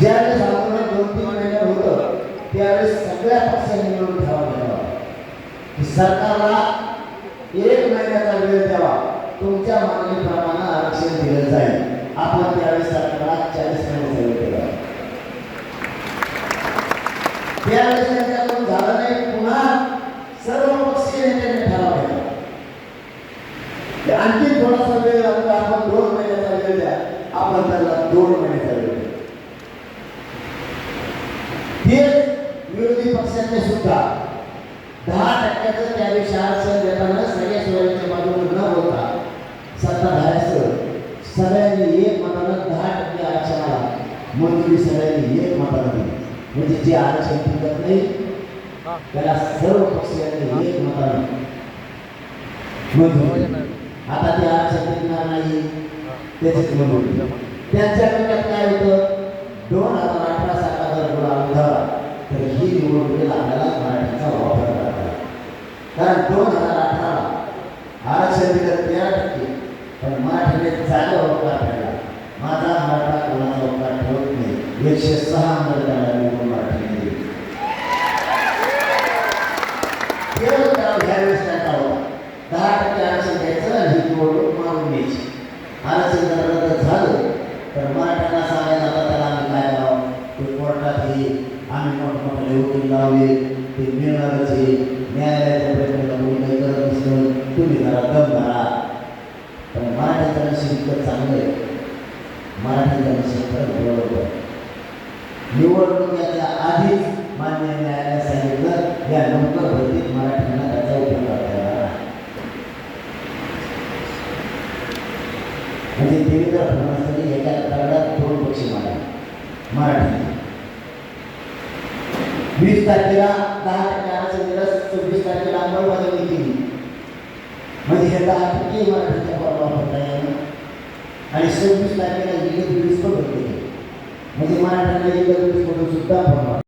ज्यावेळेस आंदोलन 2-3 महिने होतं त्यावेळेस सगळ्या पक्षांनी मिळून ठरवलं की सरकारला 1 महिन्याचा वेळ द्यावा, तुमच्या मागणीप्रमाणे आरक्षण दिलं जाईल. आपण त्यावेळेस सरकारला 40 महिन्याचा वेळ दिला. त्यावेळेस त्यांच्याकडून झालं नाही. पुन्हा सर्व पक्षीय नेत्यांनी ठरवलं आणखी थोडासा वेळ आपण 2 महिन्याचा वेळ द्या. आपण त्याला 2 महिन्याचा वेळ द्या. हे विरोधी पक्षाचे सुद्धा 10% त्यावेळी आरक्षण देताना सगळ्या सोयीच्या बाजूने न बोलता सत्ताधाऱ्यासह सगळ्यांनी एक मतानं 10% आरक्षणाला मंजुरी सगळ्यांनी एक मतानं दिली. म्हणजे जे आरक्षण टिकत नाही त्याला सर्व पक्षीयांनी एक मतानं मंजुरी. आता ते आरक्षण टिकणार नाही त्याचीच मंजुरी. त्यांच्या डोक्यात काय होतं, 2018 साला जर बोला तर ही निवडणुकीला आपल्याला मराठीचा वापर करावा. कारण 2018 आरक्षण दिलं 13%, पण मराठीने जागा होकार ठेवला. माझा मराठा कोणाचा होकार ठेवत नाही. 106 आमदारांना निवडून मराठीने दिली. केवळ करावं ह्यावेळेस त्यांचा होता 10% आरक्षण घ्यायचं आणि ही निवडणूक मागून घ्यायची. आरक्षण जर रद्द झालं तर मराठ्यांना सांगायचं आता त्याला आम्ही काय करावं, ते कोर्टात येईल, आम्ही मोठमोठे वकील लावले, ते मिळणारच आहे. न्यायालयाच्या प्रक्रियेला कोणी काही करत नसलं, तुम्ही जरा दम धरा. पण मराठीचं नशीब इतकं चांगलं आहे, मराठीचं नशीब खरंच बरोबर. निवडणुकीच्या आधीच मान्य न्यायालयाने सांगितलं या लवकर भरतीत मराठ्यांना त्याचा उपयोग करता येणार. म्हणजे देवेंद्र फडणवीसांनी एका तगड्यात 2 पक्षी मारले मराठी. 20 तारखेला 10% आरक्षण दिलं, 26 तारखेला अंमलबजावणी केली. म्हणजे हे 10% मराठीच्या बरोबर होता येईल आणि 26 तारखेला 21 पण होते. म्हणजे मराठ्यांना 21 मधून सुद्धा